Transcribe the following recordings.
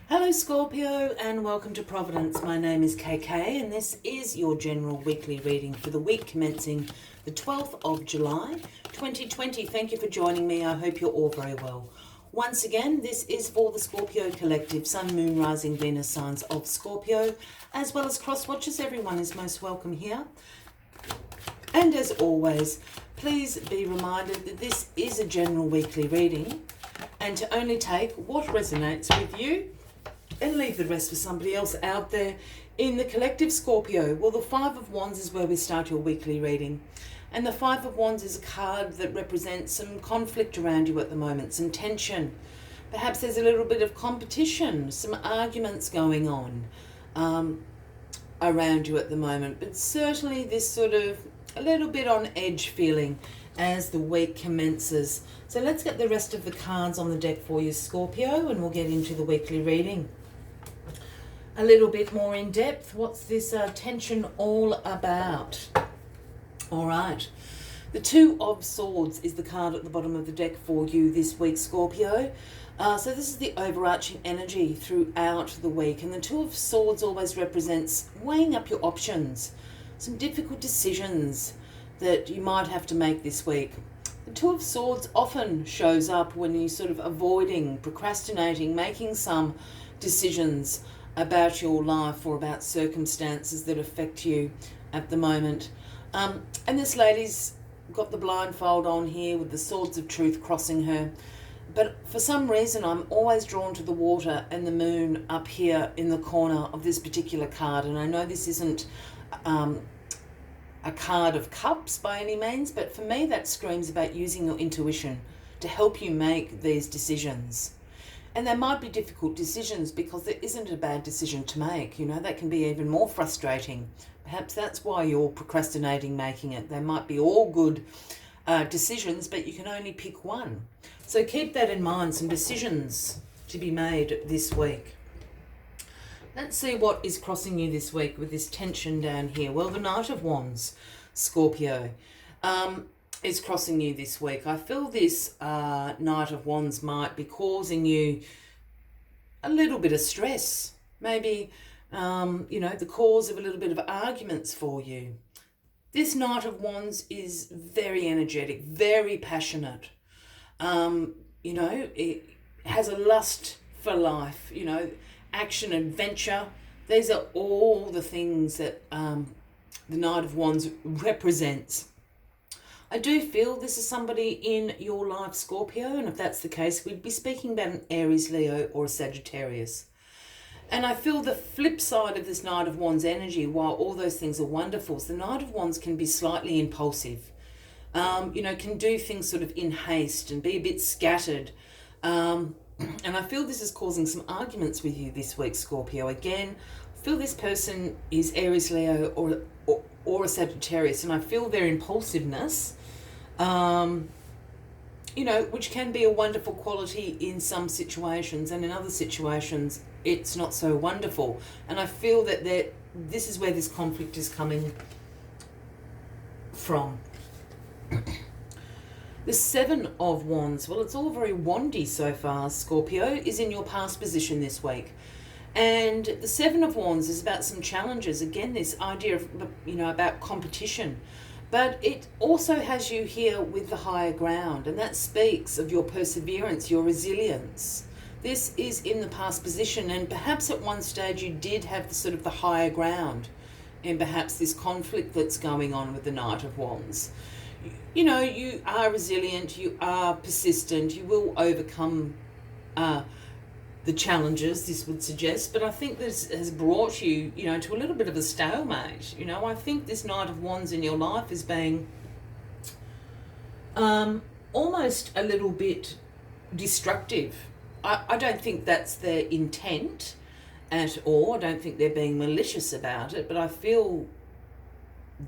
Hello Scorpio and welcome to Providence. My name is KK and this is your general weekly reading for the week commencing the 12th of July 2020. Thank you for joining me. I hope you're all very well. Once again, this is for the Scorpio collective, Sun, Moon, Rising, Venus signs of Scorpio, as well as cross watchers. Everyone is most welcome here. And as always, please be reminded that this is a general weekly reading and to only take what resonates with you and leave the rest for somebody else out there in the collective Scorpio. Well, the Five of Wands is where we start your weekly reading. And the Five of Wands is a card that represents some conflict around you at the moment, some tension. Perhaps there's a little bit of competition, some arguments going on around you at the moment. But certainly this sort of a little bit on edge feeling as the week commences. So let's get the rest of the cards on the deck for you, Scorpio, and we'll get into the weekly reading. A little bit more in depth. What's this tension all about? All right. The Two of Swords is the card at the bottom of the deck for you this week, Scorpio. So this is the overarching energy throughout the week. And the Two of Swords always represents weighing up your options, some difficult decisions that you might have to make this week. The Two of Swords often shows up when you're sort of avoiding, procrastinating, making some decisions about your life or about circumstances that affect you at the moment. And this lady's got the blindfold on here with the swords of truth crossing her. But for some reason, I'm always drawn to the water and the moon up here in the corner of this particular card. And I know this isn't a card of cups by any means, but for me that screams about using your intuition to help you make these decisions. And they might be difficult decisions because there isn't a bad decision to make. You know, that can be even more frustrating. Perhaps that's why you're procrastinating making it. They might be all good decisions, but you can only pick one. So keep that in mind, some decisions to be made this week. Let's see what is crossing you this week with this tension down here. Well, the Knight of Wands, Scorpio, is crossing you this week. I feel this Knight of Wands might be causing you a little bit of stress. Maybe, the cause of a little bit of arguments for you. This Knight of Wands is very energetic, very passionate. It has a lust for life, action, adventure. These are all the things that the Knight of Wands represents. I do feel this is somebody in your life, Scorpio, and if that's the case, we'd be speaking about an Aries, Leo, or a Sagittarius. And I feel the flip side of this Knight of Wands energy, while all those things are wonderful, is the Knight of Wands can be slightly impulsive, can do things sort of in haste and be a bit scattered. And I feel this is causing some arguments with you this week, Scorpio. Again, I feel this person is Aries, Leo, or a Sagittarius, and I feel their impulsiveness, which can be a wonderful quality in some situations, and in other situations, it's not so wonderful. And I feel that this is where this conflict is coming from. The Seven of Wands, well, it's all very wandy so far, Scorpio, is in your past position this week. And the Seven of Wands is about some challenges. Again, this idea of, about competition. But it also has you here with the higher ground. And that speaks of your perseverance, your resilience. This is in the past position. And perhaps at one stage you did have the higher ground. And perhaps this conflict that's going on with the Knight of Wands. You are resilient, you are persistent, you will overcome the challenges, this would suggest, but I think this has brought you, to a little bit of a stalemate. I think this Knight of Wands in your life is being almost a little bit destructive. I don't think that's their intent at all. I don't think they're being malicious about it, but I feel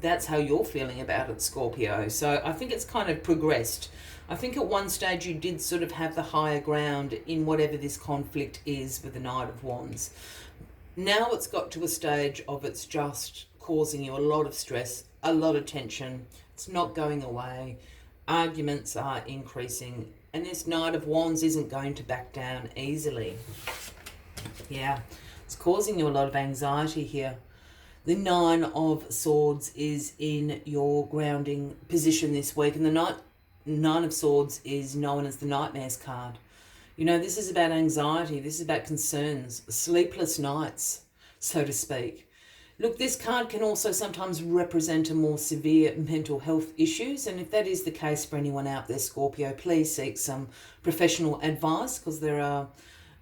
that's how you're feeling about it, Scorpio. So I think it's kind of progressed. I think at one stage you did sort of have the higher ground in whatever this conflict is with the Knight of Wands. Now it's got to a stage of it's just causing you a lot of stress, a lot of tension. It's not going away. Arguments are increasing. And this Knight of Wands isn't going to back down easily. Yeah, it's causing you a lot of anxiety here. The Nine of Swords is in your grounding position this week, and the Nine of Swords is known as the Nightmares card. You know, this is about anxiety, this is about concerns, sleepless nights, so to speak. Look, this card can also sometimes represent a more severe mental health issues, and if that is the case for anyone out there, Scorpio, please seek some professional advice, because there are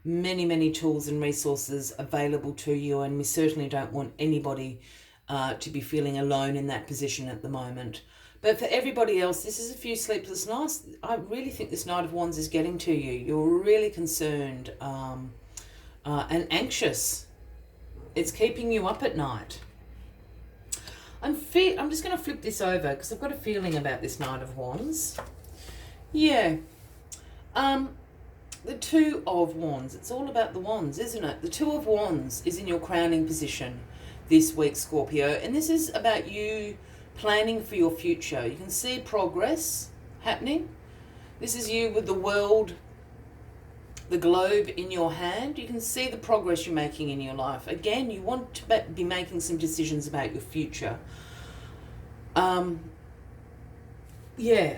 many, many tools and resources available to you, and we certainly don't want anybody to be feeling alone in that position at the moment. But for everybody else, this is a few sleepless nights. I really think this Knight of Wands is getting to you. You're really concerned and anxious. It's keeping you up at night. I'm just going to flip this over because I've got a feeling about this Knight of Wands. Yeah. The Two of Wands. It's all about the wands, isn't it? The Two of Wands is in your crowning position this week, Scorpio. And this is about you planning for your future. You can see progress happening. This is you with the world, the globe in your hand. You can see the progress you're making in your life. Again, you want to be making some decisions about your future. Yeah,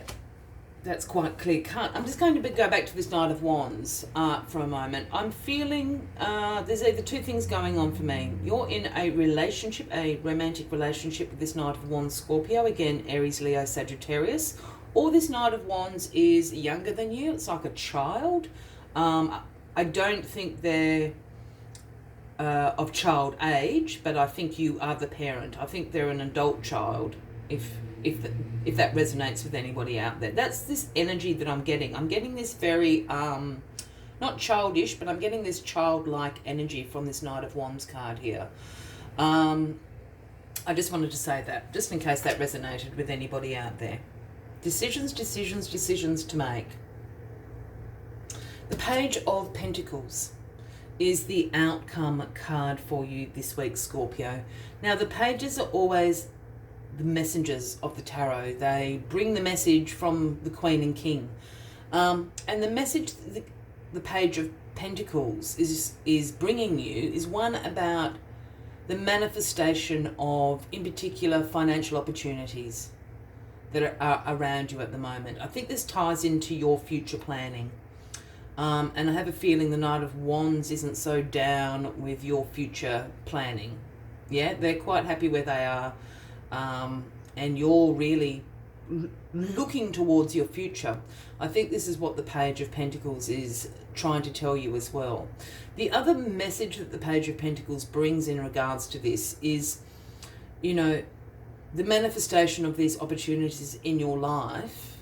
that's quite clear cut. I'm just going to go back to this Knight of Wands for a moment. I'm feeling there's either two things going on for me. You're in a relationship, a romantic relationship with this Knight of Wands, Scorpio. Again, Aries, Leo, Sagittarius. Or this Knight of Wands is younger than you. It's like a child. I don't think they're of child age, but I think you are the parent. I think they're an adult child, if that resonates with anybody out there. That's this energy that I'm getting. I'm getting this very, not childish, but I'm getting this childlike energy from this Knight of Wands card here. I just wanted to say that, just in case that resonated with anybody out there. Decisions to make. The Page of Pentacles is the outcome card for you this week, Scorpio. Now, the pages are always the messengers of the tarot. They bring the message from the Queen and King. And the message the Page of Pentacles is bringing you is one about the manifestation of, in particular, financial opportunities that are around you at the moment. I think this ties into your future planning. And I have a feeling the Knight of Wands isn't so down with your future planning. Yeah, they're quite happy where they are. And you're really looking towards your future. I think this is what the Page of Pentacles is trying to tell you as well. The other message that the Page of Pentacles brings in regards to this is, you know, the manifestation of these opportunities in your life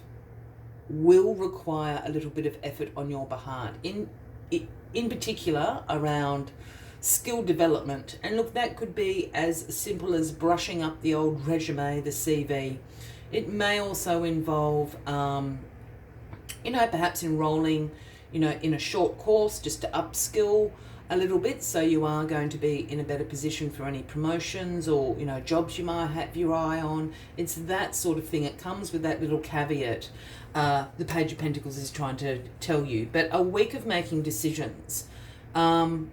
will require a little bit of effort on your behalf, in particular around skill development. And look, that could be as simple as brushing up the old resume, the CV. It may also involve, you know, perhaps enrolling, you know, in a short course just to upskill a little bit, so you are going to be in a better position for any promotions or, you know, jobs you might have your eye on. It's that sort of thing. It comes with that little caveat. The Page of Pentacles is trying to tell you. But a week of making decisions. You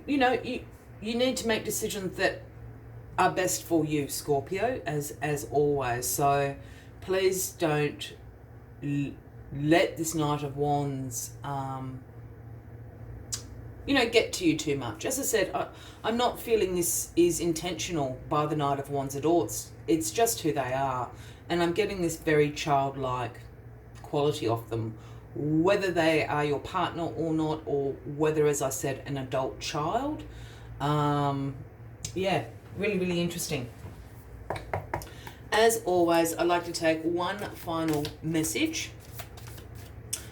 know, you need to make decisions that are best for you, Scorpio, as always. So please don't let this Knight of Wands you know, get to you too much. As I said, I'm not feeling this is intentional by the Knight of Wands at all. It's just who they are. And I'm getting this very childlike quality of them, whether they are your partner or not, or whether, as I said, an adult child. Yeah, really, really interesting. As always, I'd like to take one final message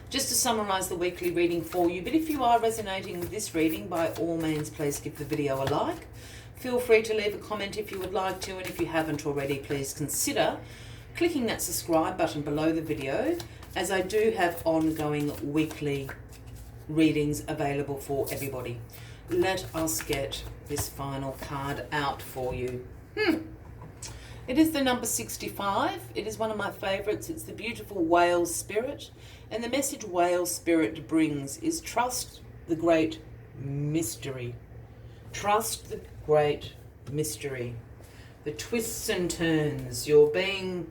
just to summarize the weekly reading for you. But if you are resonating with this reading, by all means, please give the video a like. Feel free to leave a comment if you would like to, and if you haven't already, please consider clicking that subscribe button below the video, as I do have ongoing weekly readings available for everybody. Let us get this final card out for you. It is the number 65. It is one of my favorites. It's the beautiful whale spirit. And the message whale spirit brings is trust the great mystery. Trust the great mystery. The twists and turns. You're being,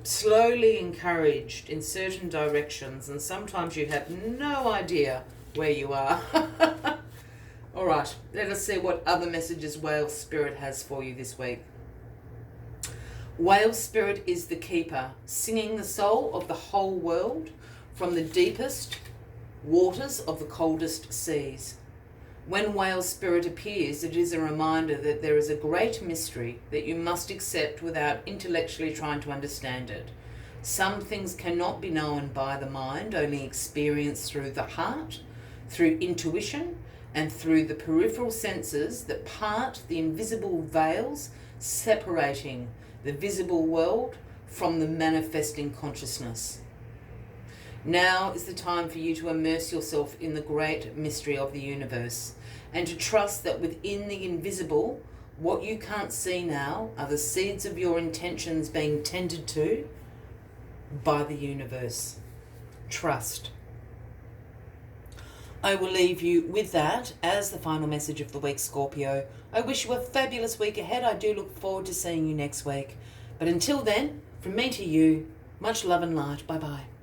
slowly encouraged in certain directions, and sometimes you have no idea where you are. All right, let us see what other messages Whale Spirit has for you this week. Whale Spirit is the keeper, singing the soul of the whole world from the deepest waters of the coldest seas. When Whale Spirit appears, it is a reminder that there is a great mystery that you must accept without intellectually trying to understand it. Some things cannot be known by the mind, only experienced through the heart, through intuition, and through the peripheral senses that part the invisible veils separating the visible world from the manifesting consciousness. Now is the time for you to immerse yourself in the great mystery of the universe and to trust that within the invisible, what you can't see now are the seeds of your intentions being tended to by the universe. Trust. I will leave you with that as the final message of the week, Scorpio. I wish you a fabulous week ahead. I do look forward to seeing you next week. But until then, from me to you, much love and light. Bye-bye.